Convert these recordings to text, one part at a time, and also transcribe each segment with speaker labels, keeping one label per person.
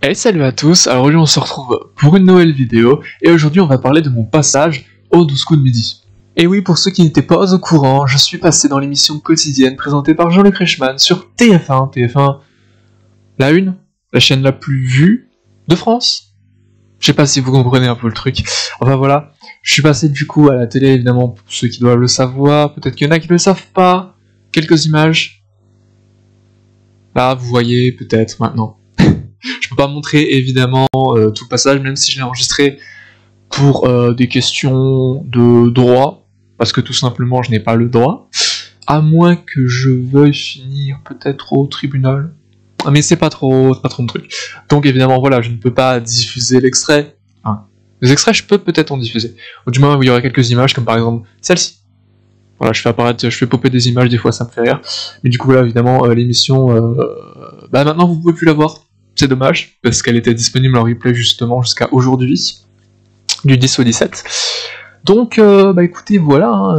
Speaker 1: Hey, salut à tous, alors aujourd'hui on se retrouve pour une nouvelle vidéo, et aujourd'hui on va parler de mon passage au 12 coups de midi. Et oui, pour ceux qui n'étaient pas au courant, je suis passé dans l'émission quotidienne présentée par Jean-Luc Reichmann sur TF1, la une, la chaîne la plus vue de France. Je sais pas si vous comprenez un peu le truc. Enfin voilà, je suis passé du coup à la télé, évidemment, pour ceux qui doivent le savoir, peut-être qu'il y en a qui ne le savent pas. Quelques images. Là, vous voyez peut-être maintenant. Je peux pas montrer évidemment tout le passage, même si je l'ai enregistré pour des questions de droit, parce que tout simplement je n'ai pas le droit, à moins que je veuille finir peut-être au tribunal. Mais c'est pas trop mon truc. Donc évidemment voilà, je ne peux pas diffuser l'extrait. Enfin, les extraits je peux peut-être en diffuser. Ou du moins il y aurait quelques images, comme par exemple celle-ci. Voilà, je fais popper des images, des fois ça me fait rire. Mais du coup là évidemment l'émission, maintenant vous pouvez plus la voir. C'est dommage, parce qu'elle était disponible en replay justement jusqu'à aujourd'hui, du 10 au 17. Donc, écoutez, voilà,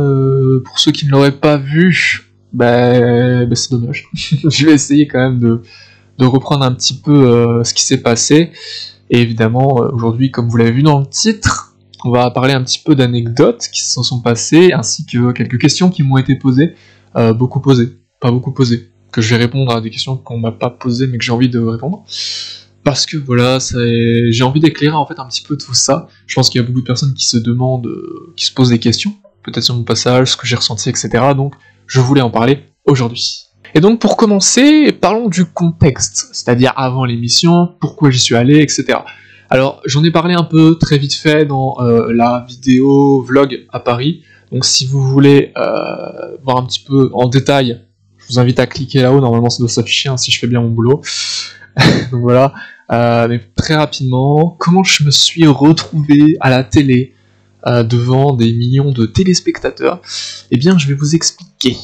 Speaker 1: pour ceux qui ne l'auraient pas vu, c'est dommage. Je vais essayer quand même de reprendre un petit peu ce qui s'est passé. Et évidemment, aujourd'hui, comme vous l'avez vu dans le titre, on va parler un petit peu d'anecdotes qui se sont passées, ainsi que quelques questions qui m'ont été posées, pas beaucoup posées. Que je vais répondre à des questions qu'on m'a pas posées mais que j'ai envie de répondre. Parce que voilà, j'ai envie d'éclairer en fait un petit peu tout ça. Je pense qu'il y a beaucoup de personnes qui se demandent, qui se posent des questions, peut-être sur mon passage, ce que j'ai ressenti, etc. Donc je voulais en parler aujourd'hui. Et donc pour commencer, parlons du contexte, c'est-à-dire avant l'émission, pourquoi j'y suis allé, etc. Alors j'en ai parlé un peu très vite fait dans la vidéo vlog à Paris. Donc si vous voulez voir un petit peu en détail, je vous invite à cliquer là-haut, normalement ça doit s'afficher si je fais bien mon boulot. Donc voilà, mais très rapidement, comment je me suis retrouvé à la télé devant des millions de téléspectateurs? Eh bien je vais vous expliquer.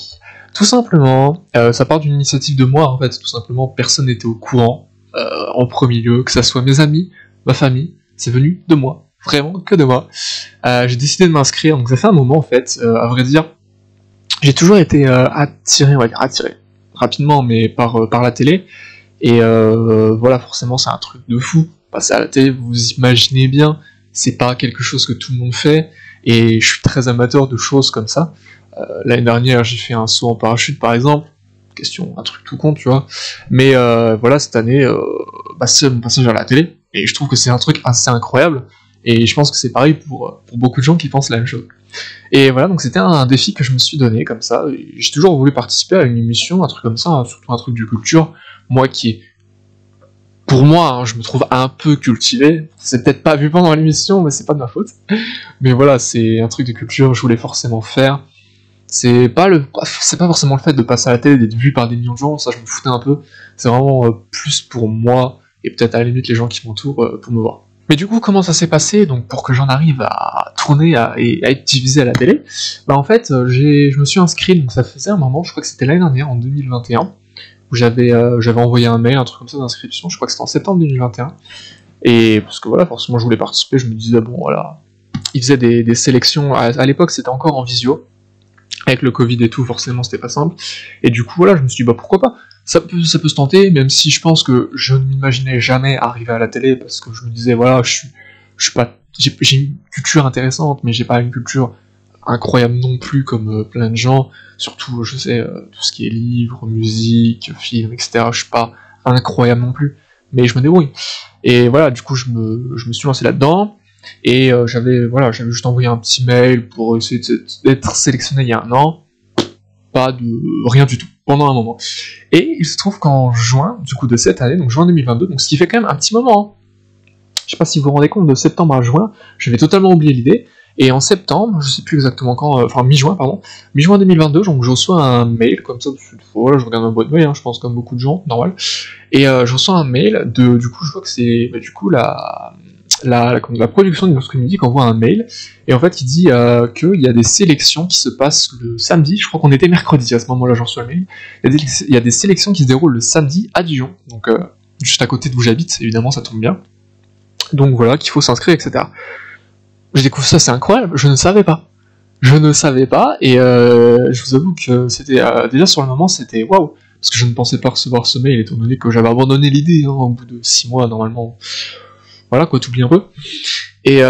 Speaker 1: Tout simplement, ça part d'une initiative de moi en fait, tout simplement, personne n'était au courant en premier lieu, que ça soit mes amis, ma famille, c'est venu de moi, vraiment que de moi. J'ai décidé de m'inscrire, donc ça fait un moment en fait, à vrai dire. J'ai toujours été attiré rapidement, mais par la télé, et voilà, forcément c'est un truc de fou, passer à la télé, vous imaginez bien, c'est pas quelque chose que tout le monde fait, et je suis très amateur de choses comme ça. L'année dernière j'ai fait un saut en parachute par exemple, un truc tout con tu vois, mais voilà, cette année, c'est mon passage à la télé, et je trouve que c'est un truc assez incroyable, et je pense que c'est pareil pour beaucoup de gens qui pensent la même chose. Et voilà, donc c'était un défi que je me suis donné comme ça. J'ai toujours voulu participer à une émission, un truc comme ça, surtout un truc de culture. Moi qui, pour moi, je me trouve un peu cultivé. C'est peut-être pas vu pendant l'émission, mais c'est pas de ma faute. Mais voilà, c'est un truc de culture, je voulais forcément faire. C'est pas forcément le fait de passer à la télé, d'être vu par des millions de gens, ça je me foutais un peu. C'est vraiment plus pour moi, et peut-être à la limite les gens qui m'entourent pour me voir. Mais du coup, comment ça s'est passé? Donc, pour que j'en arrive à tourner et à être diffusé à la télé, en fait, je me suis inscrit, donc ça faisait un moment, je crois que c'était l'année dernière, en 2021, où j'avais envoyé un mail, un truc comme ça d'inscription, je crois que c'était en septembre 2021, et parce que voilà, forcément je voulais participer, je me disais, bon voilà, ils faisaient des sélections, à l'époque c'était encore en visio, avec le Covid et tout, forcément c'était pas simple, et du coup voilà, je me suis dit, pourquoi pas, ça peut se tenter, même si je pense que je ne m'imaginais jamais arriver à la télé, parce que je me disais, voilà, je suis pas, j'ai une culture intéressante, mais j'ai pas une culture incroyable non plus, comme plein de gens, surtout, je sais, tout ce qui est livres, musique, films, etc., je suis pas incroyable non plus, mais je me débrouille. Et voilà, du coup, je me suis lancé là-dedans, et j'avais juste envoyé un petit mail pour essayer d'être sélectionné il y a un an, pas de rien du tout, pendant un moment. Et il se trouve qu'en juin, du coup de cette année, donc juin 2022, donc ce qui fait quand même un petit moment, je sais pas si vous vous rendez compte, de septembre à juin, j'avais totalement oublié l'idée, et en septembre, je sais plus exactement quand, mi-juin 2022, donc je reçois un mail, comme ça, voilà, je regarde ma boîte mail, je pense comme beaucoup de gens, normal, et je reçois un mail du coup je vois que c'est, du coup, la production du Midi qui envoie un mail, et en fait il dit qu'il y a des sélections qui se passent le samedi, je crois qu'on était mercredi à ce moment-là, j'en reçois le mail, il y a des sélections qui se déroulent le samedi à Dijon, donc juste à côté d'où j'habite, évidemment ça tombe bien, donc voilà, qu'il faut s'inscrire, etc. J'ai découvert ça, c'est incroyable, je ne savais pas, et je vous avoue que c'était, déjà sur le moment c'était waouh, parce que je ne pensais pas recevoir ce mail, étant donné que j'avais abandonné l'idée, hein, au bout de 6 mois, normalement. Voilà, quoi, t'oublies un peu. Et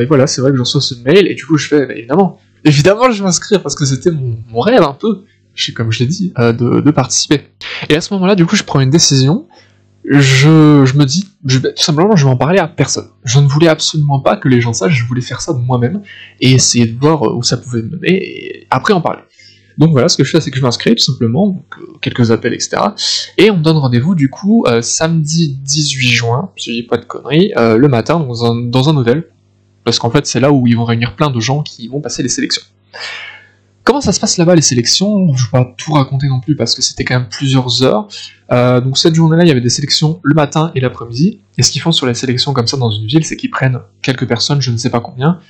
Speaker 1: voilà, c'est vrai que je reçois ce mail, et du coup, je fais, bah, évidemment, je vais m'inscrire, parce que c'était mon rêve, un peu, comme je l'ai dit, de participer. Et à ce moment-là, du coup, je prends une décision, je me dis, tout simplement, je vais en parler à personne. Je ne voulais absolument pas que les gens sachent, je voulais faire ça de moi-même, et essayer de voir où ça pouvait me mener, et après en parler. Donc voilà, ce que je fais, c'est que je m'inscris, tout simplement, donc, quelques appels, etc. Et on me donne rendez-vous, du coup, samedi 18 juin, si je dis pas de conneries, le matin, dans un hôtel, parce qu'en fait, c'est là où ils vont réunir plein de gens qui vont passer les sélections. Comment ça se passe là-bas, les sélections? Je vais pas tout raconter non plus, parce que c'était quand même plusieurs heures. Donc cette journée-là, il y avait des sélections le matin et l'après-midi, et ce qu'ils font sur les sélections comme ça dans une ville, c'est qu'ils prennent quelques personnes, je ne sais pas combien,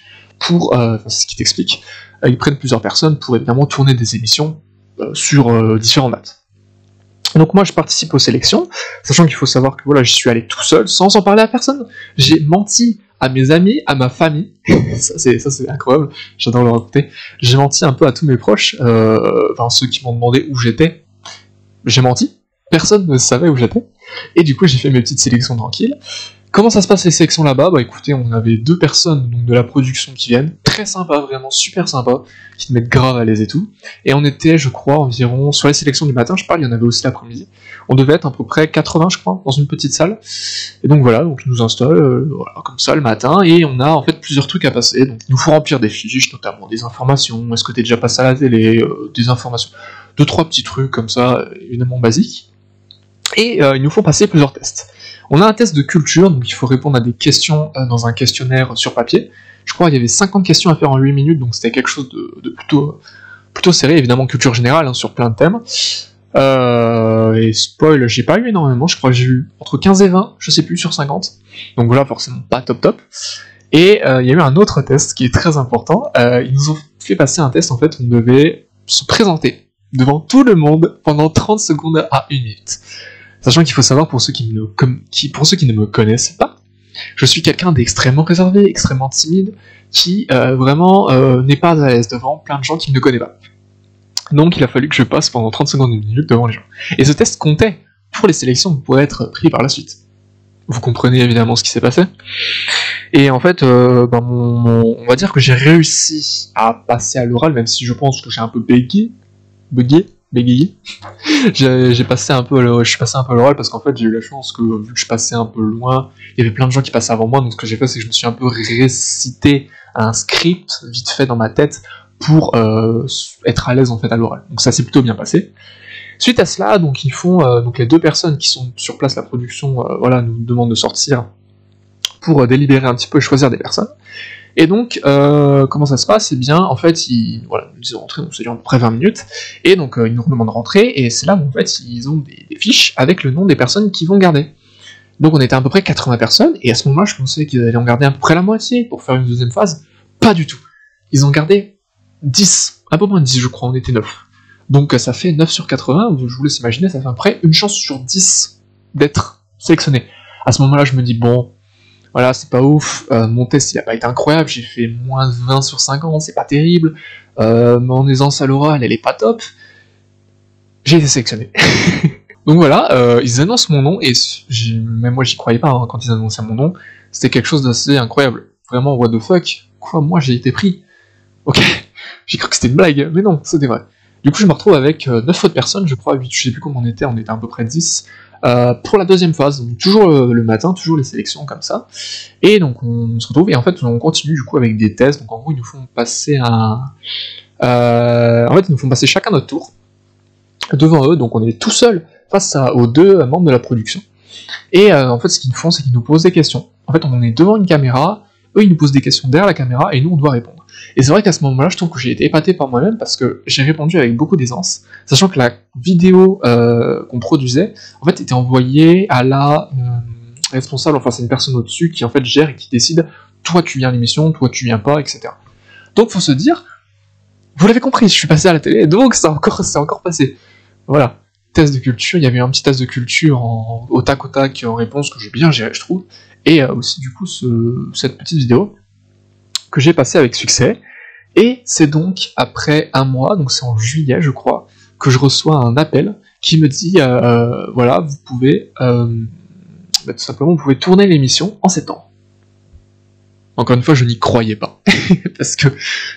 Speaker 1: pour, c'est ce qui t'explique, ils prennent plusieurs personnes pour évidemment tourner des émissions sur différents dates. Donc moi je participe aux sélections, sachant qu'il faut savoir que voilà, je suis allé tout seul, sans en parler à personne. J'ai menti à mes amis, à ma famille, ça c'est incroyable, j'adore le raconter. J'ai menti un peu à tous mes proches, enfin ceux qui m'ont demandé où j'étais, j'ai menti, personne ne savait où j'étais, et du coup j'ai fait mes petites sélections tranquilles. Comment ça se passe les sélections là-bas? Bah écoutez, on avait 2 personnes donc, de la production qui viennent, très sympa, vraiment super sympa, qui te mettent grave à l'aise et tout. Et on était, je crois, environ, sur les sélections du matin, je parle, il y en avait aussi l'après-midi, on devait être à peu près 80, je crois, dans une petite salle. Et donc voilà, donc ils nous installent, voilà, comme ça le matin, et on a en fait plusieurs trucs à passer. Donc il nous faut remplir des fiches, notamment des informations, est-ce que t'es déjà passé à la télé, des informations, 2-3 petits trucs comme ça, évidemment basiques. Et ils nous font passer plusieurs tests. On a un test de culture, donc il faut répondre à des questions dans un questionnaire sur papier. Je crois qu'il y avait 50 questions à faire en 8 minutes, donc c'était quelque chose de plutôt serré, évidemment culture générale, hein, sur plein de thèmes. Et spoil, j'ai pas eu énormément, je crois que j'ai eu entre 15 et 20, je sais plus, sur 50. Donc voilà, forcément pas top. Et il y a eu un autre test qui est très important, ils nous ont fait passer un test, en fait, on devait se présenter devant tout le monde pendant 30 secondes à 1 minute. Sachant qu'il faut savoir, pour ceux qui ne me connaissent pas, je suis quelqu'un d'extrêmement réservé, extrêmement timide, qui vraiment n'est pas à l'aise devant plein de gens qui ne connaissent pas. Donc il a fallu que je passe pendant 30 secondes, 1 minute devant les gens. Et ce test comptait pour les sélections pour être pris par la suite. Vous comprenez évidemment ce qui s'est passé. Et en fait, on va dire que j'ai réussi à passer à l'oral, même si je pense que j'ai un peu bégayé. Je suis passé un peu à l'oral parce qu'en fait j'ai eu la chance que vu que je passais un peu loin, il y avait plein de gens qui passaient avant moi, donc ce que j'ai fait c'est que je me suis un peu récité un script vite fait dans ma tête pour être à l'aise en fait à l'oral. Donc ça s'est plutôt bien passé. Suite à cela, donc ils font donc les 2 personnes qui sont sur place, la production, voilà, nous demandent de sortir pour délibérer un petit peu et choisir des personnes. Et donc, comment ça se passe? Eh bien, en fait, ils disent rentrer, donc ça dure à peu près 20 minutes, et donc ils nous demandent de rentrer, et c'est là où en fait ils ont des fiches avec le nom des personnes qu'ils vont garder. Donc on était à peu près 80 personnes, et à ce moment-là, je pensais qu'ils allaient en garder à peu près la moitié pour faire une deuxième phase. Pas du tout. Ils ont gardé 10, un peu moins de 10, je crois, on était 9. Donc ça fait 9 sur 80, je vous laisse imaginer, ça fait à peu près une chance sur 10 d'être sélectionné. À ce moment-là, je me dis, bon, voilà, c'est pas ouf, mon test il a pas été incroyable, j'ai fait moins 20 sur 50, c'est pas terrible, mon aisance à l'oral elle est pas top, j'ai été sélectionné. Donc voilà, ils annoncent mon nom, et même moi j'y croyais pas hein, quand ils annonçaient mon nom, c'était quelque chose d'assez incroyable. Vraiment, what the fuck, quoi, moi j'ai été pris. Ok, j'ai cru que c'était une blague, mais non, c'était vrai. Du coup je me retrouve avec 9 autres personnes, je crois, 8, je sais plus comment on était à peu près 10, pour la deuxième phase, donc toujours le matin, toujours les sélections comme ça, et donc on se retrouve, et en fait on continue du coup avec des tests, donc en gros ils nous font passer ils nous font passer chacun notre tour, devant eux, donc on est tout seul face aux 2 membres de la production, et en fait ce qu'ils font c'est qu'ils nous posent des questions, en fait on est devant une caméra, eux ils nous posent des questions derrière la caméra, et nous on doit répondre. Et c'est vrai qu'à ce moment-là, je trouve que j'ai été épaté par moi-même parce que j'ai répondu avec beaucoup d'aisance, sachant que la vidéo qu'on produisait, en fait, était envoyée à la responsable, enfin c'est une personne au-dessus qui en fait gère et qui décide, toi tu viens à l'émission, toi tu viens pas, etc. Donc faut se dire, vous l'avez compris, je suis passé à la télé, donc c'est encore passé. Voilà, test de culture, il y avait un petit test de culture au tac en réponse que j'ai bien géré, je trouve, et aussi du coup cette petite vidéo que j'ai passé avec succès, et c'est donc après un mois, donc c'est en juillet je crois, que je reçois un appel qui me dit, voilà, vous pouvez, tout simplement, vous pouvez tourner l'émission en septembre. Encore une fois, je n'y croyais pas, parce que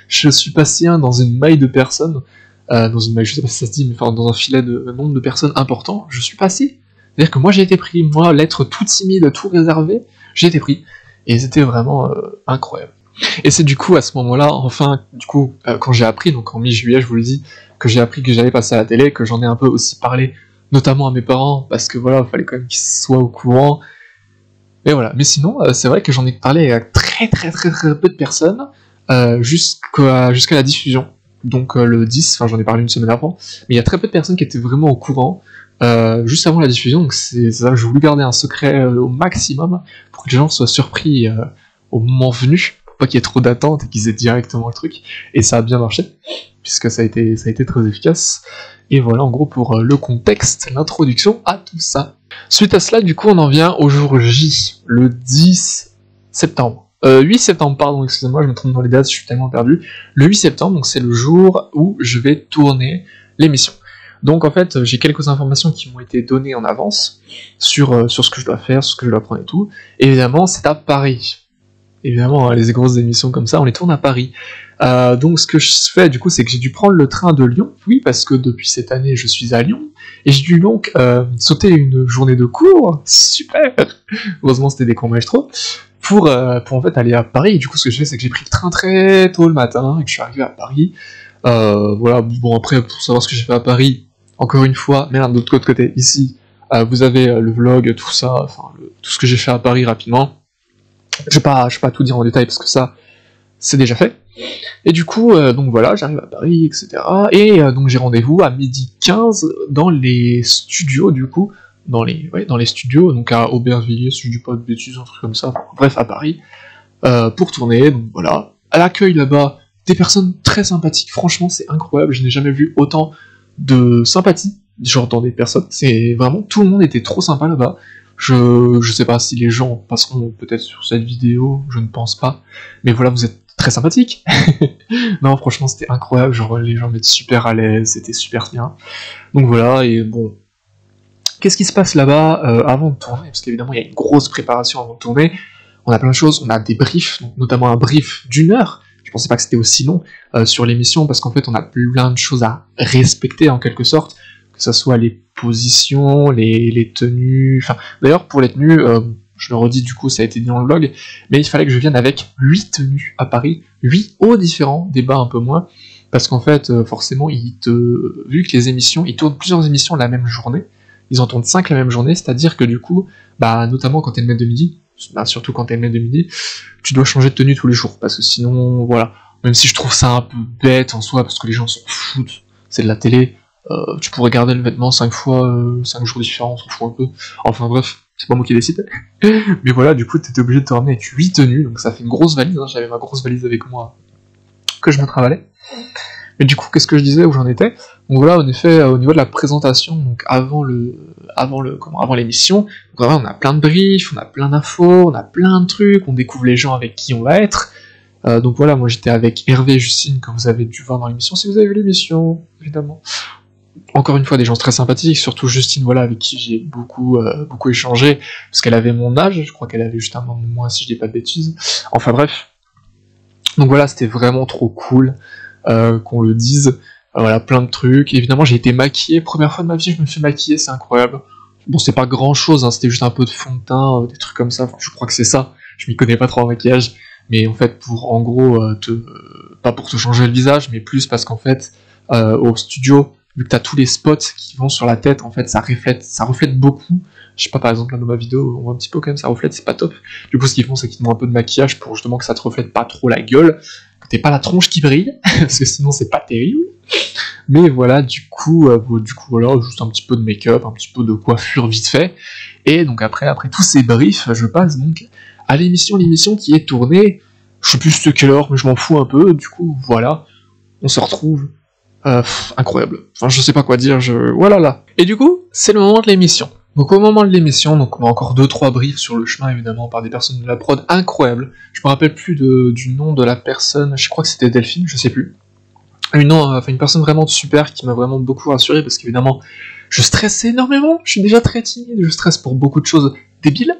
Speaker 1: je suis passé dans une maille de personnes, dans une maille, je sais pas si ça se dit, mais enfin, dans un filet de nombre de personnes important, je suis passé. C'est-à-dire que moi j'ai été pris, moi, l'être tout timide, tout réservé, j'ai été pris, et c'était vraiment incroyable. Et c'est du coup, à ce moment-là, enfin, du coup, quand j'ai appris, donc en mi-juillet, je vous le dis, que j'ai appris que j'allais passer à la télé, que j'en ai un peu aussi parlé, notamment à mes parents, parce que voilà, il fallait quand même qu'ils soient au courant. Et voilà, mais sinon, c'est vrai que j'en ai parlé à très peu de personnes, jusqu'à la diffusion. Donc le 10, enfin j'en ai parlé une semaine avant, mais il y a très peu de personnes qui étaient vraiment au courant, juste avant la diffusion, donc c'est ça que je voulais garder un secret au maximum, pour que les gens soient surpris au moment venu, pour pas qu'il y ait trop d'attente et qu'ils aient directement le truc, et ça a bien marché, puisque ça a été très efficace. Et voilà en gros pour le contexte, l'introduction à tout ça. Suite à cela, du coup, on en vient au jour J, le 10 septembre. 8 septembre, pardon, excusez-moi, je me trompe dans les dates, je suis tellement perdu. Le 8 septembre, donc c'est le jour où je vais tourner l'émission. Donc en fait, j'ai quelques informations qui m'ont été données en avance sur ce que je dois faire, sur ce que je dois prendre et tout. Évidemment, c'est à Paris. Évidemment, les grosses émissions comme ça, on les tourne à Paris. Donc ce que je fais du coup, c'est que j'ai dû prendre le train de Lyon, oui, parce que depuis cette année, je suis à Lyon, et j'ai dû donc sauter une journée de cours, super. Heureusement, c'était des cours magistro, pour en fait aller à Paris. Et du coup, ce que j'ai fait, c'est que j'ai pris le train très tôt le matin, et que je suis arrivé à Paris. Voilà, bon après, pour savoir ce que j'ai fait à Paris, encore une fois, merde, de l'autre côté, ici, vous avez le vlog, tout ça, enfin, tout ce que j'ai fait à Paris rapidement. Je vais pas tout dire en détail, parce que ça, c'est déjà fait. Et du coup, donc voilà, j'arrive à Paris, etc. Et donc j'ai rendez-vous à 12h15 dans les studios, du coup, dans les studios, donc à Aubervilliers, si je dis pas de bêtises, un truc comme ça, bref, à Paris, pour tourner, donc voilà. À l'accueil là-bas, des personnes très sympathiques, franchement, c'est incroyable, je n'ai jamais vu autant de sympathie, genre dans des personnes, c'est vraiment, tout le monde était trop sympa là-bas. Je sais pas si les gens passeront peut-être sur cette vidéo, je ne pense pas, mais voilà, vous êtes très sympathique. Non, franchement, c'était incroyable, genre les gens étaient super à l'aise, c'était super bien. Donc voilà, et bon, qu'est-ce qui se passe là-bas avant de tourner? Parce qu'évidemment, il y a une grosse préparation avant de tourner, on a plein de choses, on a des briefs, donc notamment un brief d'une heure, je pensais pas que c'était aussi long sur l'émission, parce qu'en fait, on a plein de choses à respecter en quelque sorte, que ce soit les positions, les tenues, enfin, d'ailleurs, pour les tenues, je le redis, du coup, ça a été dit dans le vlog, mais il fallait que je vienne avec 8 tenues à Paris, 8 hauts différents, des bas un peu moins, parce qu'en fait, forcément, vu que les émissions, ils tournent plusieurs émissions la même journée, ils en tournent 5 la même journée, c'est-à-dire que du coup, bah, notamment quand t'es le maître de midi, bah, surtout quand t'es le maître de midi, tu dois changer de tenue tous les jours, parce que sinon, voilà, même si je trouve ça un peu bête en soi, parce que les gens s'en foutent, c'est de la télé, tu pourrais garder le vêtement 5 fois, 5 jours différents, on s'en fout un peu, enfin bref, c'est pas moi qui décide. Mais voilà, du coup, t'étais obligé de te ramener avec 8 tenues, donc ça fait une grosse valise, hein, j'avais ma grosse valise avec moi, que je me travaillais. Mais du coup, qu'est-ce que je disais, où j'en étais? Donc voilà, en effet, au niveau de la présentation, donc avant l'émission, donc voilà, on a plein de briefs, on a plein d'infos, on a plein de trucs, on découvre les gens avec qui on va être. Donc voilà, moi j'étais avec Hervé et Justine, que vous avez dû voir dans l'émission, si vous avez vu l'émission, évidemment. Encore une fois, des gens très sympathiques, surtout Justine, voilà, avec qui j'ai beaucoup échangé, parce qu'elle avait mon âge, je crois qu'elle avait juste un an de moins, si je dis pas de bêtises. Enfin bref. Donc voilà, c'était vraiment trop cool. Qu'on le dise, voilà, plein de trucs. Évidemment, j'ai été maquillé, première fois de ma vie, je me fais maquiller, c'est incroyable. Bon, c'est pas grand chose, hein, c'était juste un peu de fond de teint, des trucs comme ça, enfin, je crois que c'est ça, je m'y connais pas trop en maquillage, mais en fait, pour, en gros, pas pour te changer le visage, mais plus parce qu'en fait, au studio, vu que t'as tous les spots qui vont sur la tête, en fait, ça reflète beaucoup. Je sais pas, par exemple, là, dans ma vidéo, on voit un petit peu quand même, ça reflète, c'est pas top. Du coup, ce qu'ils font, c'est qu'ils te mettent un peu de maquillage pour justement que ça te reflète pas trop la gueule, que t'aies pas la tronche qui brille, parce que sinon c'est pas terrible. Mais voilà, du coup, voilà, juste un petit peu de make-up, un petit peu de coiffure vite fait. Et donc après tous ces briefs, je passe donc à l'émission qui est tournée. Je sais plus c'était quelle heure, mais je m'en fous un peu. Du coup, voilà, on se retrouve. Incroyable. Enfin, je sais pas quoi dire, voilà là. Et du coup, c'est le moment de l'émission. Donc au moment de l'émission, donc on a encore 2-3 briefs sur le chemin, évidemment, par des personnes de la prod incroyables. Je me rappelle plus du nom de la personne, je crois que c'était Delphine, je sais plus. Une personne vraiment super qui m'a vraiment beaucoup rassuré parce qu'évidemment, je stressais énormément, je suis déjà très timide, je stresse pour beaucoup de choses débiles.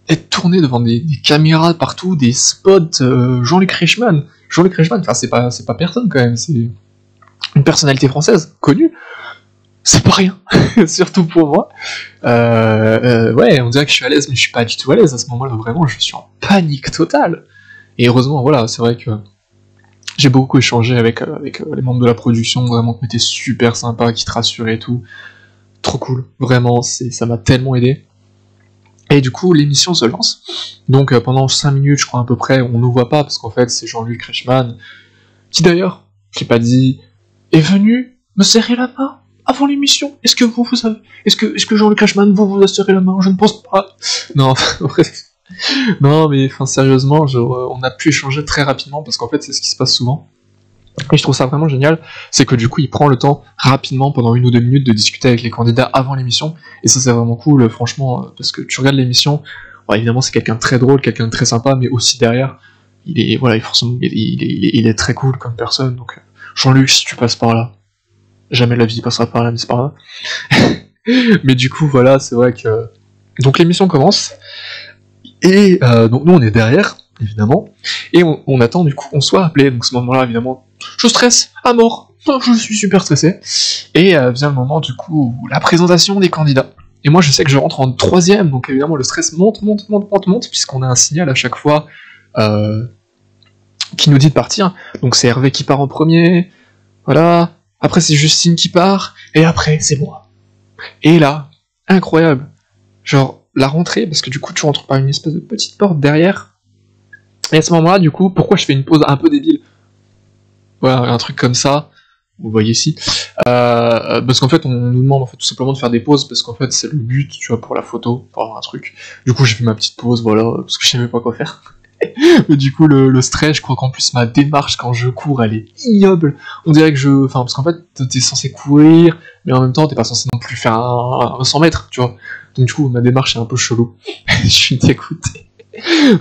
Speaker 1: Être tourné devant des caméras partout, des spots, Jean-Luc Reichmann, enfin c'est pas personne quand même, c'est une personnalité française, connue, c'est pas rien, surtout pour moi. Ouais, on dirait que je suis à l'aise, mais je suis pas du tout à l'aise à ce moment-là, vraiment, je suis en panique totale. Et heureusement, voilà, c'est vrai que j'ai beaucoup échangé avec les membres de la production, vraiment qui étaient super sympas, qui te rassuraient et tout. Trop cool, vraiment, ça m'a tellement aidé. Et du coup, l'émission se lance. Donc pendant 5 minutes, je crois à peu près, on nous voit pas, parce qu'en fait, c'est Jean-Luc Reichmann, qui d'ailleurs, je l'ai pas dit, est venu me serrer la main avant l'émission. Est-ce que vous savez, est-ce que Jean-Luc Reichmann vous a serré la main? Je ne pense pas. Non, bref. Non, mais enfin sérieusement, on a pu échanger très rapidement parce qu'en fait c'est ce qui se passe souvent. Et je trouve ça vraiment génial, c'est que du coup il prend le temps rapidement pendant 1 ou 2 minutes de discuter avec les candidats avant l'émission. Et ça c'est vraiment cool, franchement, parce que tu regardes l'émission, bon, évidemment c'est quelqu'un de très drôle, quelqu'un de très sympa, mais aussi derrière, il est très cool comme personne. Donc Jean-Luc, si tu passes par là, jamais la vie passera par là, mais c'est pas grave. Mais du coup voilà, c'est vrai que donc l'émission commence. Et donc nous on est derrière, évidemment, et on attend du coup qu'on soit appelé. Donc ce moment-là, évidemment, je stresse à mort, je suis super stressé. Et vient le moment du coup où la présentation des candidats. Et moi je sais que je rentre en 3ème, donc évidemment le stress monte, puisqu'on a un signal à chaque fois qui nous dit de partir. Donc c'est Hervé qui part en premier, voilà, après c'est Justine qui part, et après c'est moi. Et là, incroyable, genre la rentrée, parce que du coup tu rentres par une espèce de petite porte derrière, et à ce moment-là, du coup, pourquoi je fais une pause un peu débile? Voilà, un truc comme ça, vous voyez ici, parce qu'en fait on nous demande en fait tout simplement de faire des pauses, parce qu'en fait c'est le but, tu vois, pour la photo, pour avoir un truc. Du coup j'ai fait ma petite pause, voilà, parce que je savais pas quoi faire. Mais du coup le stress, je crois qu'en plus ma démarche quand je cours elle est ignoble. On dirait que parce qu'en fait t'es censé courir, mais en même temps t'es pas censé non plus faire un 100 mètres, tu vois. Donc du coup ma démarche est un peu chelou. Je suis dégoûté.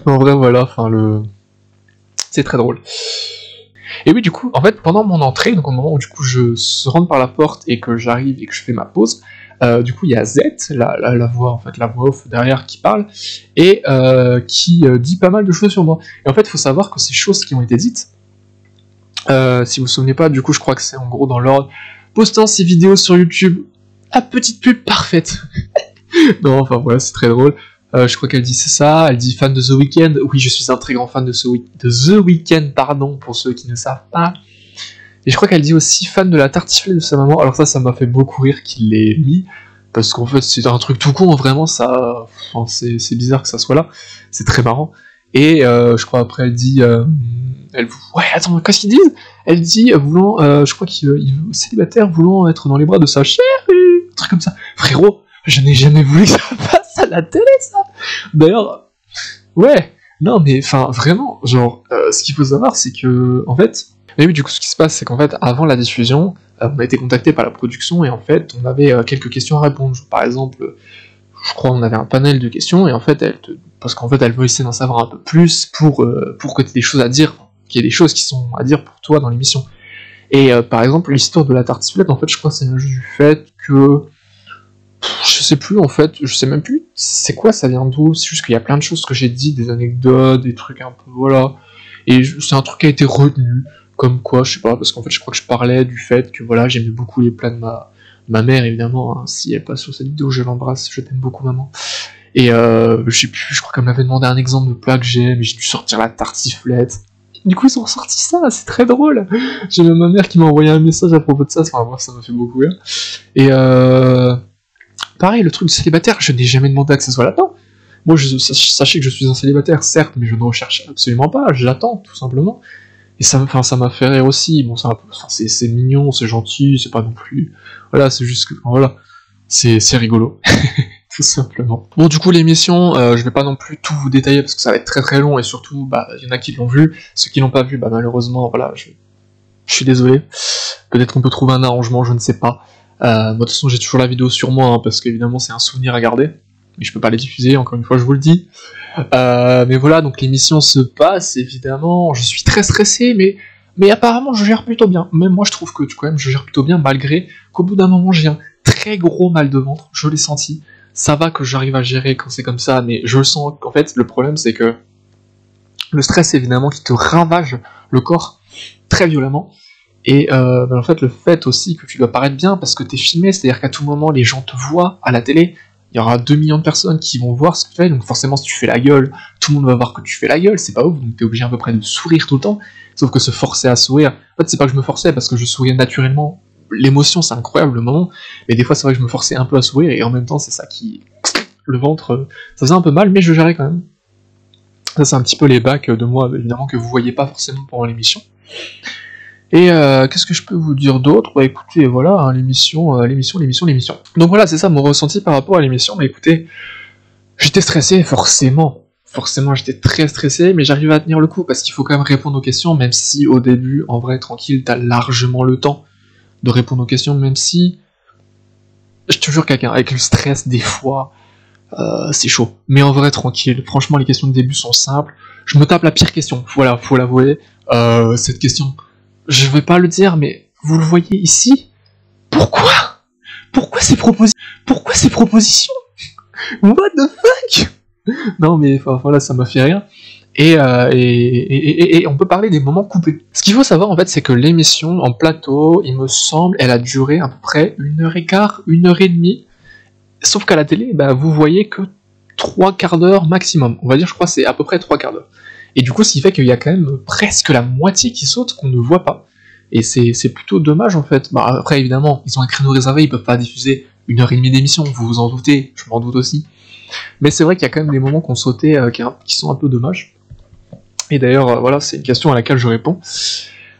Speaker 1: En vrai voilà, c'est très drôle. Et oui, du coup, en fait, pendant mon entrée, donc au moment où du coup je rentre par la porte et que j'arrive et que je fais ma pause, du coup il y a Z, la voix, en fait, la voix off derrière qui parle, et qui dit pas mal de choses sur moi. Et en fait, il faut savoir que ces choses qui ont été dites, si vous vous souvenez pas, du coup je crois que c'est en gros dans l'ordre, postant ces vidéos sur YouTube, à petite pub parfaite. Non, enfin voilà, c'est très drôle. Je crois qu'elle dit c'est ça, elle dit fan de The Weeknd. Oui, je suis un très grand fan de The Weeknd, pardon, pour ceux qui ne savent pas. Et je crois qu'elle dit aussi fan de la tartiflette de sa maman. Alors ça m'a fait beaucoup rire qu'il l'ait mis, parce qu'en fait c'est un truc tout con, vraiment, ça, enfin, c'est bizarre que ça soit là, c'est très marrant. Et je crois après elle dit, ouais, attends, qu'est-ce qu'ils disent? Elle dit voulant, je crois qu'il célibataire voulant être dans les bras de sa chérie, un truc comme ça. Frérot, je n'ai jamais voulu que ça passe à la télé, ça. D'ailleurs, ouais, non mais enfin vraiment, genre, ce qu'il faut savoir c'est que, en fait, mais oui, du coup ce qui se passe c'est qu'en fait, avant la diffusion, on a été contacté par la production et en fait, on avait quelques questions à répondre. Par exemple, je crois qu'on avait un panel de questions et en fait, parce qu'en fait elle veut essayer d'en savoir un peu plus pour que tu aies des choses à dire, qu'il y ait des choses qui sont à dire pour toi dans l'émission. Et par exemple, l'histoire de la tartiflette, en fait, je crois que c'est juste du fait que je sais plus, en fait, je sais même plus c'est quoi, ça vient d'où, c'est juste qu'il y a plein de choses que j'ai dit, des anecdotes, des trucs un peu, voilà, et c'est un truc qui a été retenu, comme quoi, je sais pas, parce qu'en fait je crois que je parlais du fait que voilà, j'aimais beaucoup les plats de ma mère, évidemment, hein, si elle passe sur cette vidéo, je l'embrasse, je t'aime beaucoup maman, et je sais plus, je crois qu'elle m'avait demandé un exemple de plat que j'aime, et j'ai dû sortir la tartiflette. Du coup, ils ont ressorti ça, c'est très drôle. J'ai même ma mère qui m'a envoyé un message à propos de ça, enfin, moi, ça m'a fait beaucoup rire. Et pareil, le truc de célibataire, je n'ai jamais demandé à que ça soit là-dedans. Moi, sachez que je suis un célibataire, certes, mais je ne recherche absolument pas, je l'attends, tout simplement. Et ça m'a fait rire aussi. Bon, c'est mignon, c'est gentil, c'est pas non plus... Voilà, c'est juste que... Voilà, c'est rigolo. Tout simplement. Bon, du coup, l'émission, je vais pas non plus tout vous détailler parce que ça va être très très long et surtout, bah, il y en a qui l'ont vu. Ceux qui l'ont pas vu, bah, malheureusement, voilà, je suis désolé. Peut-être qu'on peut trouver un arrangement, je ne sais pas. Moi, de toute façon, j'ai toujours la vidéo sur moi, hein, parce qu'évidemment, c'est un souvenir à garder. Mais je peux pas les diffuser, encore une fois, je vous le dis. Mais voilà, donc l'émission se passe, évidemment. Je suis très stressé, mais Mais apparemment, je gère plutôt bien. Même moi, je trouve que quand même, je gère plutôt bien, malgré qu'au bout d'un moment, j'ai un très gros mal de ventre. Je l'ai senti. Ça va que j'arrive à gérer quand c'est comme ça, mais je le sens. En fait, le problème, c'est que le stress, évidemment, qui te ravage le corps très violemment. Et en fait, le fait aussi que tu dois paraître bien parce que t'es filmé, c'est-à-dire qu'à tout moment, les gens te voient à la télé. Il y aura 2 millions de personnes qui vont voir ce que tu fais, donc forcément, si tu fais la gueule, tout le monde va voir que tu fais la gueule, c'est pas ouf, donc t'es obligé à peu près de sourire tout le temps. Sauf que se forcer à sourire, en fait, c'est pas que je me forçais parce que je souriais naturellement. L'émotion, c'est incroyable le moment, mais des fois, c'est vrai que je me forçais un peu à sourire et en même temps, c'est ça qui. Le ventre, ça faisait un peu mal, mais je gérais quand même. Ça, c'est un petit peu les bacs de moi, évidemment, que vous voyez pas forcément pendant l'émission. Et qu'est-ce que je peux vous dire d'autre? Bah écoutez, voilà, hein, l'émission. Donc voilà, c'est ça mon ressenti par rapport à l'émission. Bah écoutez, j'étais stressé, forcément. Forcément, j'étais très stressé, mais j'arrivais à tenir le coup, parce qu'il faut quand même répondre aux questions, même si au début, en vrai, tranquille, t'as largement le temps de répondre aux questions, même si... Je te jure, quelqu'un, avec le stress, des fois, c'est chaud. Mais en vrai, tranquille, franchement, les questions de début sont simples. Je me tape la pire question, voilà, faut l'avouer. Cette question... Je vais pas le dire, mais vous le voyez ici? Pourquoi? Pourquoi ces propositions? What the fuck? Non mais voilà, ça m'a fait rire. Et on peut parler des moments coupés. Ce qu'il faut savoir en fait, c'est que l'émission en plateau, il me semble, elle a duré à peu près 1h15, 1h30. Sauf qu'à la télé, bah, vous voyez que 3/4 d'heure maximum. On va dire, je crois, c'est à peu près 3/4 d'heure. Et du coup, ce qui fait qu'il y a quand même presque la moitié qui saute qu'on ne voit pas. Et c'est plutôt dommage en fait. Bah, après, évidemment, ils ont un créneau réservé, ils peuvent pas diffuser 1h30 d'émission, vous vous en doutez, je m'en doute aussi. Mais c'est vrai qu'il y a quand même des moments qu'on sautait qui sont un peu dommages. Et d'ailleurs, voilà, c'est une question à laquelle je réponds.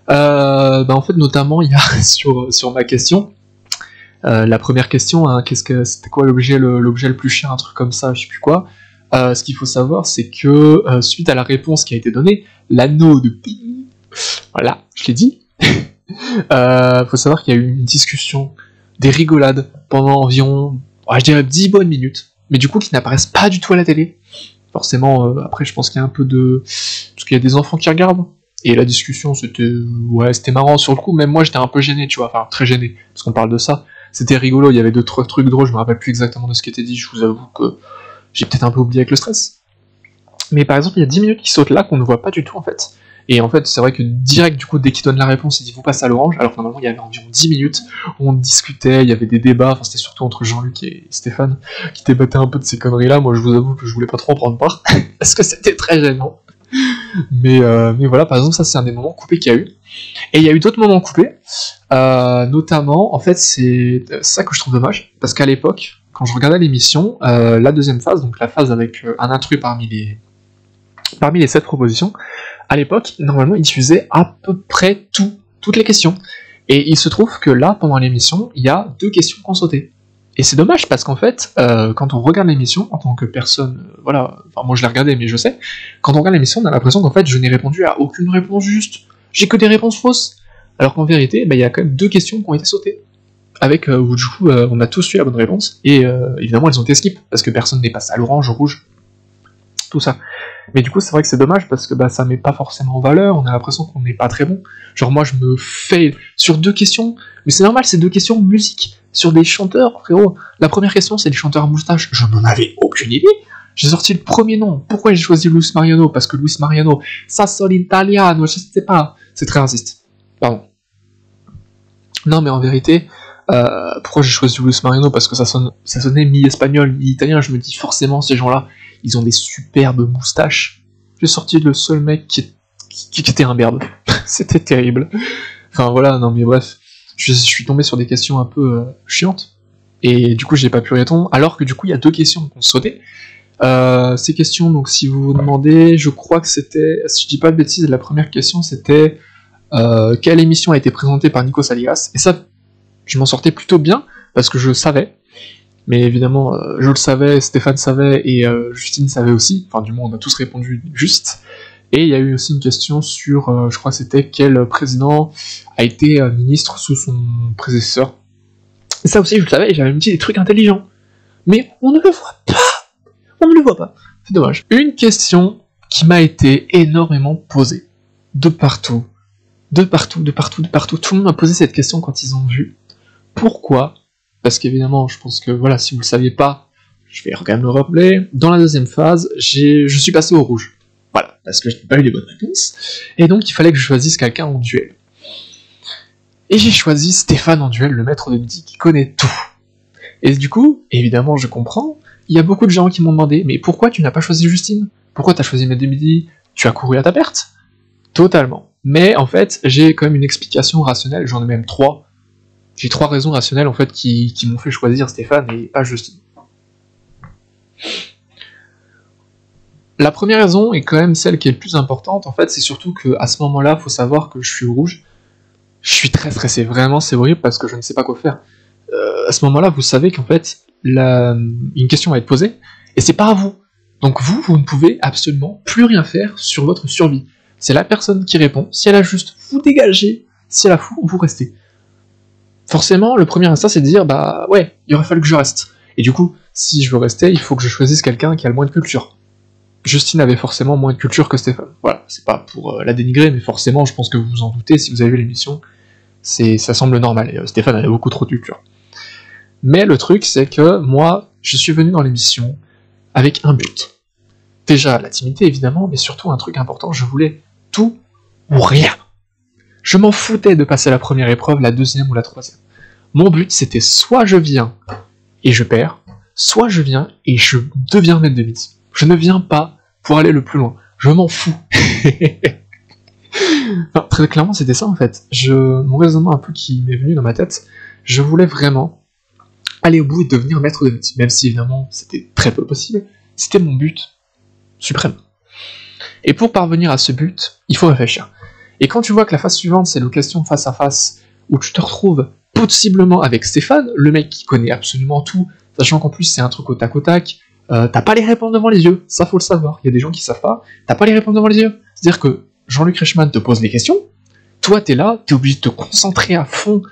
Speaker 1: Bah, en fait, notamment, il y a sur ma question, la première question, hein, c'était quoi l'objet le plus cher, un truc comme ça, je sais plus quoi. Ce qu'il faut savoir, c'est que suite à la réponse qui a été donnée, l'anneau de Pi, voilà, je l'ai dit. Faut savoir qu'il y a eu une discussion, des rigolades pendant environ, je dirais 10 bonnes minutes, mais du coup qui n'apparaissent pas du tout à la télé. Forcément, après je pense qu'il y a un peu de... Parce qu'il y a des enfants qui regardent, et la discussion c'était marrant sur le coup, même moi j'étais un peu gêné, tu vois, enfin très gêné, parce qu'on parle de ça. C'était rigolo, il y avait 2-3 trucs drôles, je me rappelle plus exactement de ce qui était dit, je vous avoue que j'ai peut-être un peu oublié avec le stress. Mais par exemple, il y a 10 minutes qui sautent là qu'on ne voit pas du tout en fait. Et en fait, c'est vrai que direct, du coup, dès qu'il donne la réponse, il dit vous passez à l'orange, alors que normalement, il y avait environ 10 minutes où on discutait, il y avait des débats, enfin, c'était surtout entre Jean-Luc et Stéphane, qui débattaient un peu de ces conneries-là. Moi, je vous avoue que je voulais pas trop en prendre part, parce que c'était très gênant. Mais voilà, par exemple, ça, c'est un des moments coupés qu'il y a eu. Et il y a eu d'autres moments coupés, notamment, en fait, c'est ça que je trouve dommage, parce qu'à l'époque, quand je regardais l'émission, la deuxième phase, donc la phase avec un intrus parmi les 7 propositions, à l'époque, normalement, il diffusait à peu près toutes les questions. Et il se trouve que là, pendant l'émission, il y a 2 questions qu'on sautait. Et c'est dommage parce qu'en fait, quand on regarde l'émission, en tant que personne, voilà, enfin moi je l'ai regardé, mais je sais, quand on regarde l'émission, on a l'impression qu'en fait, je n'ai répondu à aucune réponse juste. J'ai que des réponses fausses. Alors qu'en vérité, il y a quand même 2 questions qui ont été sautées. Avec, où du coup, on a tous eu la bonne réponse. Et évidemment, elles ont été skip, parce que personne n'est passé à l'orange, au rouge, tout ça. Mais du coup, c'est vrai que c'est dommage parce que ça met pas forcément en valeur, on a l'impression qu'on n'est pas très bon. Genre, moi, je me fais sur 2 questions, mais c'est normal, c'est 2 questions musique, sur des chanteurs, frérot. La première question, c'est des chanteurs à moustache, je n'en avais aucune idée. J'ai sorti le premier nom. Pourquoi j'ai choisi Luis Mariano? Parce que Luis Mariano, ça sonne italiano, je sais pas. C'est très raciste. Pardon. Non, mais en vérité, pourquoi j'ai choisi Luis Mariano? Parce que ça sonnait mi-espagnol, mi-italien. Je me dis, forcément, ces gens-là, ils ont des superbes moustaches. J'ai sorti le seul mec qui était un berbe. C'était terrible. Enfin voilà, non mais bref. Je suis tombé sur des questions un peu chiantes. Et du coup, j'ai pas pu répondre. Alors que du coup, il y a 2 questions qu'on sautait. Ces questions, donc si vous vous demandez, je crois que c'était, si je dis pas de bêtises, la première question c'était quelle émission a été présentée par Nico Saligas? Et ça, je m'en sortais plutôt bien, parce que je savais. Mais évidemment, je le savais, Stéphane savait, et Justine savait aussi. Enfin, du moins, on a tous répondu juste. Et il y a eu aussi une question sur, je crois que c'était quel président a été ministre sous son prédécesseur. Et ça aussi, je le savais, et j'avais même dit des trucs intelligents. Mais on ne le voit pas. On ne le voit pas. C'est dommage. Une question qui m'a été énormément posée, de partout, de partout, tout le monde m'a posé cette question quand ils ont vu. Pourquoi? Parce qu'évidemment, je pense que, voilà, si vous le saviez pas, je vais quand même le rappeler, dans la deuxième phase, je suis passé au rouge. Voilà, parce que je n'ai pas eu les bonnes réponses, et donc il fallait que je choisisse quelqu'un en duel. Et j'ai choisi Stéphane en duel, le maître de midi qui connaît tout. Et du coup, évidemment, je comprends, il y a beaucoup de gens qui m'ont demandé, mais pourquoi tu n'as pas choisi Justine? Pourquoi t'as choisi maître de midi? Tu as couru à ta perte? Totalement. Mais en fait, j'ai quand même une explication rationnelle, j'en ai même 3. J'ai 3 raisons rationnelles en fait qui m'ont fait choisir Stéphane et pas Justine. La première raison est quand même celle qui est le plus importante, en fait, c'est surtout qu'à ce moment-là, faut savoir que je suis rouge. Je suis très stressé, vraiment, c'est horrible parce que je ne sais pas quoi faire. À ce moment-là, vous savez qu'en fait, une question va être posée, et c'est pas à vous. Donc vous ne pouvez absolument plus rien faire sur votre survie. C'est la personne qui répond, si elle a juste, vous dégagez, si elle a fou, vous restez. Forcément, le premier instinct, c'est de dire, bah ouais, il aurait fallu que je reste. Et du coup, si je veux rester, il faut que je choisisse quelqu'un qui a le moins de culture. Justine avait forcément moins de culture que Stéphane. Voilà, c'est pas pour la dénigrer, mais forcément, je pense que vous vous en doutez, si vous avez vu l'émission, ça semble normal, et Stéphane avait beaucoup trop de culture. Mais le truc, c'est que moi, je suis venu dans l'émission avec un but. Déjà, la timidité, évidemment, mais surtout un truc important, je voulais tout ou rien. Je m'en foutais de passer la première épreuve, la deuxième ou la troisième. Mon but, c'était soit je viens et je perds, soit je viens et je deviens maître de midi. Je ne viens pas pour aller le plus loin. Je m'en fous. Enfin, très clairement, c'était ça en fait. Mon raisonnement un peu qui m'est venu dans ma tête, je voulais vraiment aller au bout et devenir maître de midi. Même si évidemment c'était très peu possible, c'était mon but suprême. Et pour parvenir à ce but, il faut réfléchir. Et quand tu vois que la phase suivante, c'est une question face à face, où tu te retrouves possiblement avec Stéphane, le mec qui connaît absolument tout, sachant qu'en plus c'est un truc au tac, t'as pas les réponses devant les yeux, ça faut le savoir, il y a des gens qui savent pas, t'as pas les réponses devant les yeux. C'est-à-dire que Jean-Luc Reichmann te pose les questions, toi t'es là, t'es obligé de te concentrer à fond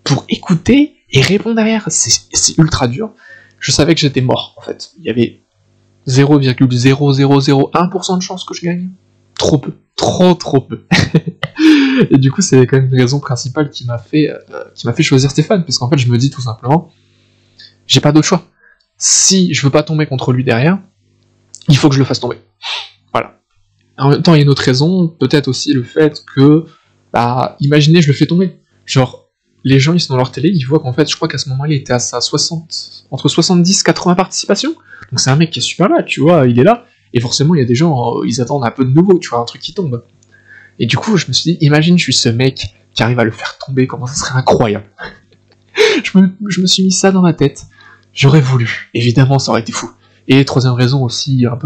Speaker 1: pour écouter et répondre derrière, c'est ultra dur. Je savais que j'étais mort, en fait. Il y avait 0,0001% de chance que je gagne. Trop peu. Trop peu. Et du coup, c'est quand même une raison principale qui m'a fait choisir Stéphane, parce qu'en fait, je me dis tout simplement, j'ai pas d'autre choix. Si je veux pas tomber contre lui derrière, il faut que je le fasse tomber. Voilà. En même temps, il y a une autre raison, peut-être aussi le fait que, imaginez, je le fais tomber. Genre, les gens, ils sont dans leur télé, ils voient qu'en fait, je crois qu'à ce moment-là, il était à sa entre 70 et 80 participations. Donc c'est un mec qui est super là, tu vois, il est là. Et forcément, il y a des gens, ils attendent un peu de nouveau, tu vois, un truc qui tombe. Et du coup, je me suis dit, imagine, je suis ce mec qui arrive à le faire tomber, comment ça serait incroyable. je me suis mis ça dans ma tête. J'aurais voulu. Évidemment, ça aurait été fou. Et troisième raison aussi, un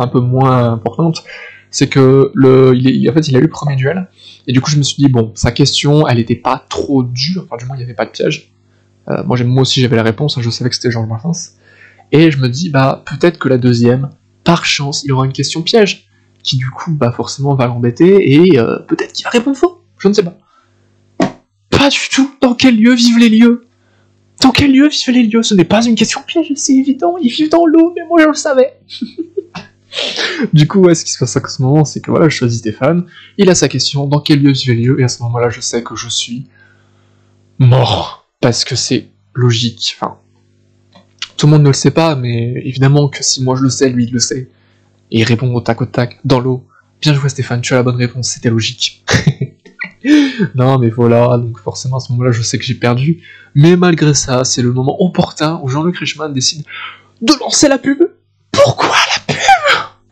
Speaker 1: peu moins importante, c'est que il a eu le premier duel, et du coup je me suis dit, bon, sa question, elle était pas trop dure, enfin du moins il n'y avait pas de piège. Moi aussi j'avais la réponse, hein, je savais que c'était Georges Brassens, et je me dis, peut-être que la deuxième, par chance, il aura une question piège, qui du coup, forcément va l'embêter, et peut-être qu'il va répondre faux, je ne sais pas. Pas du tout. Dans quel lieu vivent les lieux? Dans quel lieu vivent les lieux? Ce n'est pas une question piège, c'est évident, ils vivent dans l'eau, mais moi je le savais. Du coup, ce qui se passe à ce moment, c'est que voilà, je choisis Stéphane, il a sa question, dans quel lieu vivent les lieux, et à ce moment-là, je sais que je suis mort. Parce que c'est logique, enfin... Tout le monde ne le sait pas, mais évidemment que si moi je le sais, lui il le sait. Et il répond au tac, dans l'eau. Bien joué Stéphane, tu as la bonne réponse, c'était logique. Non mais voilà, donc forcément à ce moment-là je sais que j'ai perdu, mais malgré ça, c'est le moment opportun où Jean-Luc Reichmann décide de lancer la pub. Pourquoi la pub?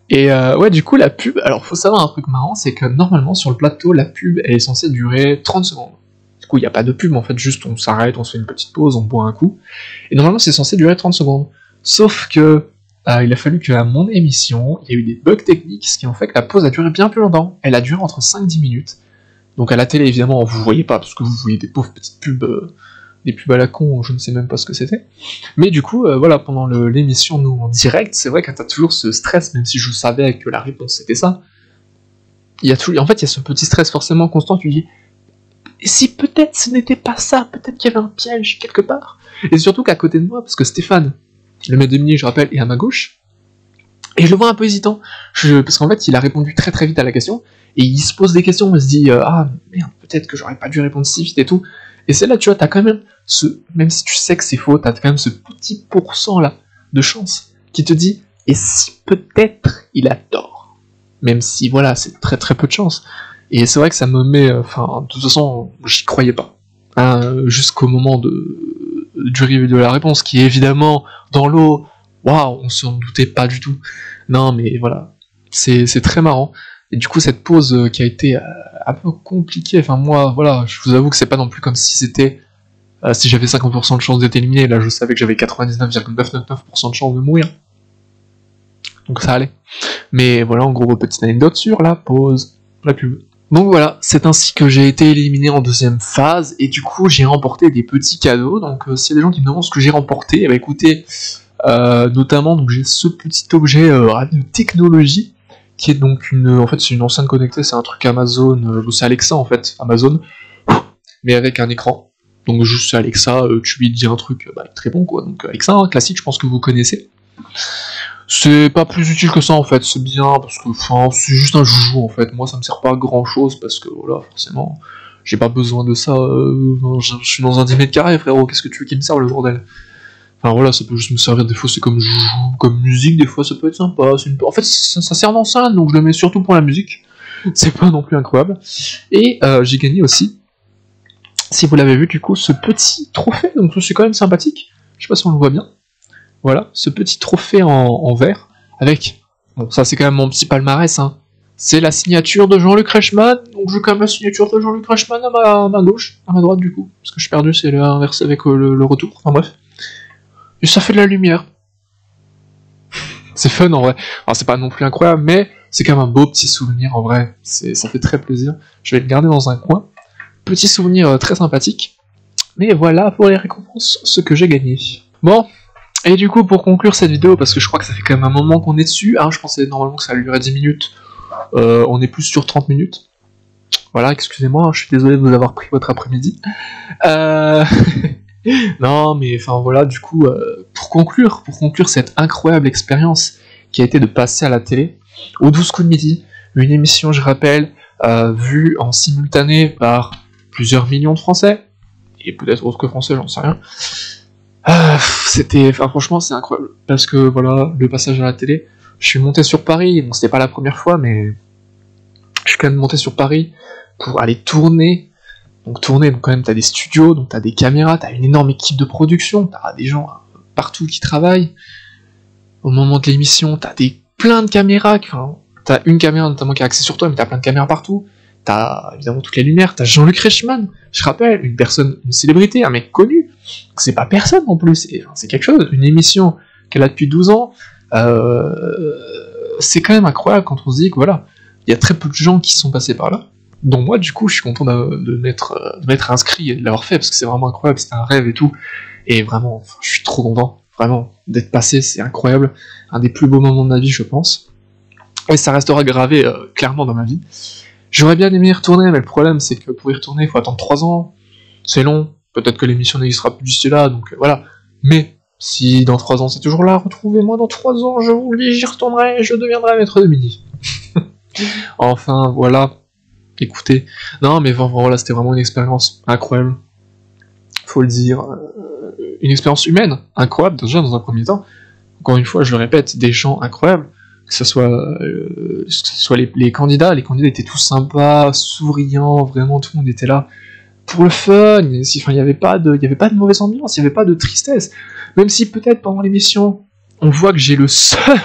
Speaker 1: Et du coup la pub, alors faut savoir un truc marrant, c'est que normalement sur le plateau, la pub elle est censée durer 30 secondes. Du coup il n'y a pas de pub en fait, juste on s'arrête, on se fait une petite pause, on boit un coup, et normalement c'est censé durer 30 secondes. Sauf que il a fallu qu'à mon émission, il y a eu des bugs techniques, ce qui en fait que la pause a duré bien plus longtemps. Elle a duré entre 5-10 minutes. Donc à la télé, évidemment, vous voyez pas, parce que vous voyez des pauvres petites pubs, des pubs à la con, je ne sais même pas ce que c'était. Mais du coup, voilà, pendant l'émission, nous, en direct, c'est vrai que t'as toujours ce stress, même si je savais que la réponse c'était ça. En fait, il y a ce petit stress forcément constant, tu dis, et si peut-être ce n'était pas ça, peut-être qu'il y avait un piège quelque part. Et surtout qu'à côté de moi, parce que Stéphane, le maître de midi, je rappelle, est à ma gauche, Et je le vois un peu hésitant, parce qu'en fait il a répondu très très vite à la question, et il se pose des questions, il se dit ah merde, peut-être que j'aurais pas dû répondre si vite et tout. Et c'est là, tu vois, t'as quand même même si tu sais que c'est faux, t'as quand même ce petit pourcent là de chance qui te dit, et si peut-être il a tort, même si voilà, c'est très très peu de chance. Et c'est vrai que ça me met, enfin, de toute façon, j'y croyais pas, hein, jusqu'au moment du reveal de la réponse, qui est évidemment dans l'eau. Waouh, on s'en doutait pas du tout. Non, mais voilà, c'est très marrant. Et du coup, cette pause qui a été un peu compliquée, enfin moi, voilà, je vous avoue que c'est pas non plus comme si c'était... si j'avais 50% de chance d'être éliminé, là je savais que j'avais 99,999% de chance de mourir. Donc ça allait. Mais voilà, en gros, petite anecdote sur la pause, la pub. Donc voilà, c'est ainsi que j'ai été éliminé en deuxième phase, et du coup j'ai remporté des petits cadeaux. Donc s'il y a des gens qui me demandent ce que j'ai remporté, eh ben écoutez... notamment donc j'ai ce petit objet radio technologie qui est donc en fait c'est une enceinte connectée, c'est un truc Amazon, c'est Alexa en fait, Amazon, mais avec un écran. Donc juste c'est Alexa, tu lui dis un truc, très bon quoi. Donc Alexa, hein, classique, je pense que vous connaissez. C'est pas plus utile que ça en fait, c'est bien parce que c'est juste un joujou en fait. Moi ça me sert pas à grand chose parce que voilà, forcément j'ai pas besoin de ça. Je suis dans un 10 mètres carrés frérot, qu'est-ce que tu veux qu'il me serve le bordel? Enfin voilà, ça peut juste me servir, des fois c'est comme joujou, comme musique, des fois ça peut être sympa. En fait ça sert d'enceinte, donc je le mets surtout pour la musique. C'est pas non plus incroyable. Et j'ai gagné aussi, si vous l'avez vu du coup, ce petit trophée, donc c'est quand même sympathique. Je sais pas si on le voit bien. Voilà, ce petit trophée en verre, avec, bon ça c'est quand même mon petit palmarès, hein. C'est la signature de Jean-Luc Reichmann, donc j'ai quand même la signature de Jean-Luc Reichmann à ma gauche, à ma droite du coup, parce que je suis perdu, c'est l'inverse avec le retour, enfin bref. Et ça fait de la lumière. C'est fun en vrai. Alors c'est pas non plus incroyable, mais c'est quand même un beau petit souvenir en vrai. Ça fait très plaisir. Je vais le garder dans un coin. Petit souvenir très sympathique. Mais voilà pour les récompenses, ce que j'ai gagné. Bon, et du coup pour conclure cette vidéo, parce que je crois que ça fait quand même un moment qu'on est dessus, hein, je pensais normalement que ça durait 10 minutes. On est plus sur 30 minutes. Voilà, excusez-moi, je suis désolé de vous avoir pris votre après-midi. Non, mais enfin voilà, du coup, pour conclure cette incroyable expérience qui a été de passer à la télé, au 12 coups de midi, une émission, je rappelle, vue en simultané par plusieurs millions de Français, et peut-être autres que Français, j'en sais rien. Franchement, c'est incroyable, parce que voilà, le passage à la télé, je suis monté sur Paris, bon, c'était pas la première fois, mais je suis quand même monté sur Paris pour aller tourner. Donc quand même t'as des studios, donc t'as des caméras, t'as une énorme équipe de production, t'as des gens partout qui travaillent. Au moment de l'émission, t'as plein de caméras, t'as une caméra notamment qui est axée sur toi, mais t'as plein de caméras partout. T'as évidemment toutes les lumières, t'as Jean-Luc Reichmann, je rappelle, une célébrité, un mec connu. C'est pas personne non plus, c'est quelque chose, une émission qu'elle a depuis 12 ans. C'est quand même incroyable quand on se dit que voilà, il y a très peu de gens qui sont passés par là. Donc moi du coup je suis content de m'être inscrit et de l'avoir fait parce que c'est vraiment incroyable, c'était un rêve et tout, et vraiment je suis trop content, vraiment, d'être passé, c'est incroyable, un des plus beaux moments de ma vie je pense, et ça restera gravé clairement dans ma vie. J'aurais bien aimé y retourner, mais le problème c'est que pour y retourner il faut attendre 3 ans, c'est long, peut-être que l'émission n'existera plus d'ici là, donc voilà, mais si dans 3 ans c'est toujours là, retrouvez-moi dans 3 ans, je vous le dis, j'y retournerai, je deviendrai maître de midi. Enfin voilà. Écoutez, non mais voilà, c'était vraiment une expérience incroyable, faut le dire, une expérience humaine incroyable déjà dans un premier temps. Encore une fois, je le répète, des gens incroyables, que ce soit les candidats étaient tous sympas, souriants, vraiment tout le monde était là pour le fun. Il y avait pas de mauvaise ambiance, il y avait pas de tristesse, même si peut-être pendant l'émission on voit que j'ai le seum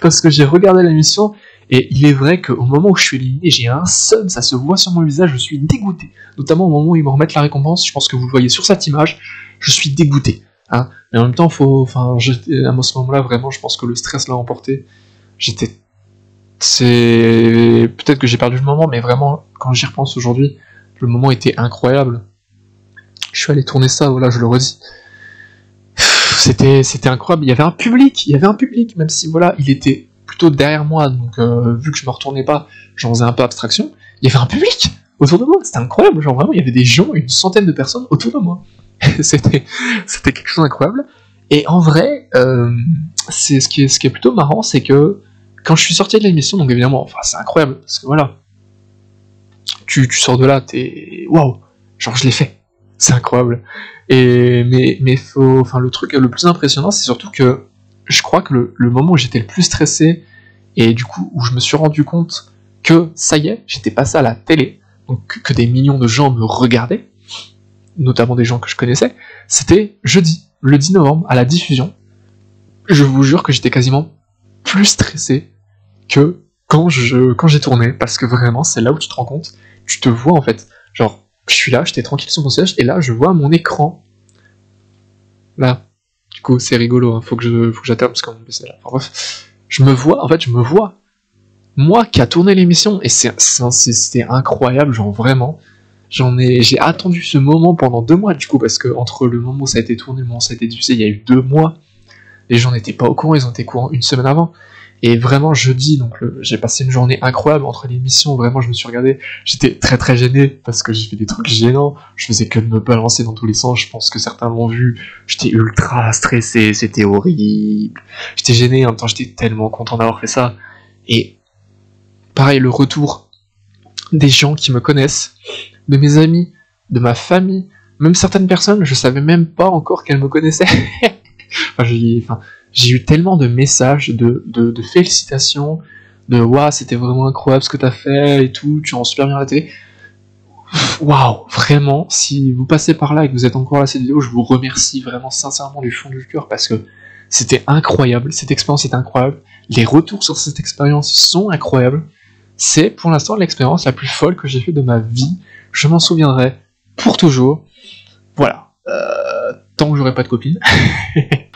Speaker 1: parce que j'ai regardé l'émission. Et il est vrai qu'au moment où je suis éliminé, j'ai un seum, ça se voit sur mon visage, je suis dégoûté. Notamment au moment où ils me remettent la récompense, je pense que vous le voyez sur cette image, je suis dégoûté. Hein. Mais en même temps, à ce moment-là, vraiment, je pense que le stress l'a emporté. Peut-être que j'ai perdu le moment, mais vraiment, quand j'y repense aujourd'hui, le moment était incroyable. Je suis allé tourner ça, voilà, je le redis. C'était incroyable, il y avait un public, même si, voilà, il était plutôt derrière moi, donc vu que je me retournais pas, j'en faisais un peu abstraction, il y avait un public autour de moi, c'était incroyable, genre vraiment, il y avait des gens, une centaine de personnes autour de moi. C'était quelque chose d'incroyable, Et en vrai, c'est ce qui est plutôt marrant, c'est que quand je suis sorti de l'émission, donc évidemment, enfin c'est incroyable, parce que voilà, tu sors de là, t'es waouh, genre je l'ai fait, c'est incroyable. Mais enfin le truc le plus impressionnant, c'est surtout que je crois que le moment où j'étais le plus stressé et du coup où je me suis rendu compte que ça y est, j'étais passé à la télé, donc que des millions de gens me regardaient, notamment des gens que je connaissais, c'était jeudi, le 10 novembre, à la diffusion. Je vous jure que j'étais quasiment plus stressé que quand j'ai tourné, parce que vraiment, c'est là où tu te rends compte, tu te vois en fait, genre, je suis là, j'étais tranquille sur mon siège, et là, je vois mon écran, là, du coup, c'est rigolo, hein, faut que j'atterre, parce que mon PC est là, enfin bref, je me vois, moi qui a tourné l'émission, et c'était incroyable, genre vraiment, j'ai attendu ce moment pendant 2 mois, du coup, parce que entre le moment où ça a été tourné et le moment où ça a été diffusé, il y a eu 2 mois, les gens n'étaient pas au courant, ils ont été au courant 1 semaine avant. Et vraiment jeudi, donc j'ai passé une journée incroyable entre l'émission, vraiment je me suis regardé, j'étais très très gêné parce que j'ai fait des trucs gênants, je faisais que de me balancer dans tous les sens, je pense que certains l'ont vu, j'étais ultra stressé, c'était horrible, j'étais gêné, en même temps j'étais tellement content d'avoir fait ça. Et pareil, le retour des gens qui me connaissent, de mes amis, de ma famille, même certaines personnes, je savais même pas encore qu'elles me connaissaient. J'ai eu tellement de messages, de félicitations, de waouh, c'était vraiment incroyable ce que t'as fait et tout, tu rends super bien à la télé. Waouh, vraiment, si vous passez par là et que vous êtes encore là cette vidéo, je vous remercie vraiment sincèrement du fond du cœur parce que c'était incroyable, cette expérience est incroyable, les retours sur cette expérience sont incroyables. C'est pour l'instant l'expérience la plus folle que j'ai faite de ma vie, je m'en souviendrai pour toujours. Voilà, tant que j'aurai pas de copine.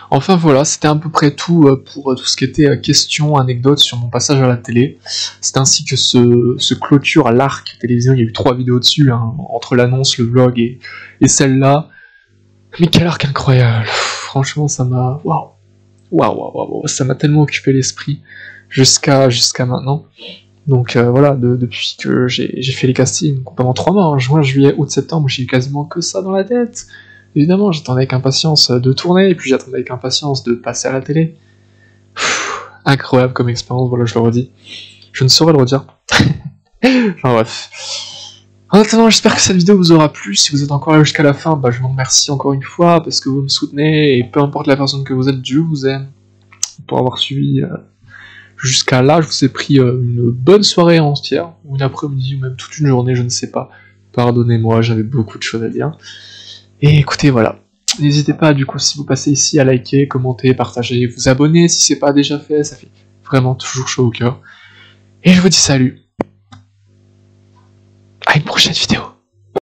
Speaker 1: Enfin voilà, c'était à peu près tout pour tout ce qui était questions, anecdotes sur mon passage à la télé. C'est ainsi que se clôture l'arc télévision, il y a eu 3 vidéos dessus, hein, entre l'annonce, le vlog et celle-là. Mais quel arc incroyable, franchement ça m'a... Waouh, ça m'a tellement occupé l'esprit jusqu'à maintenant. Donc voilà, depuis que j'ai fait les castings, pendant 3 mois, hein, juin, juillet, août, septembre, j'ai eu quasiment que ça dans la tête. Évidemment, j'attendais avec impatience de tourner, et puis j'attendais avec impatience de passer à la télé. Incroyable comme expérience, voilà, je le redis. Je ne saurais le redire. Enfin bref. En attendant, j'espère que cette vidéo vous aura plu. Si vous êtes encore là jusqu'à la fin, bah, je vous remercie encore une fois, parce que vous me soutenez, et peu importe la personne que vous êtes, Dieu vous aime. Pour avoir suivi jusqu'à là, je vous ai pris une bonne soirée entière, ou une après-midi, ou même toute une journée, je ne sais pas. Pardonnez-moi, j'avais beaucoup de choses à dire. Et écoutez, voilà. N'hésitez pas, du coup, si vous passez ici, à liker, commenter, partager, vous abonner si c'est pas déjà fait, ça fait vraiment toujours chaud au cœur. Et je vous dis salut. À une prochaine vidéo.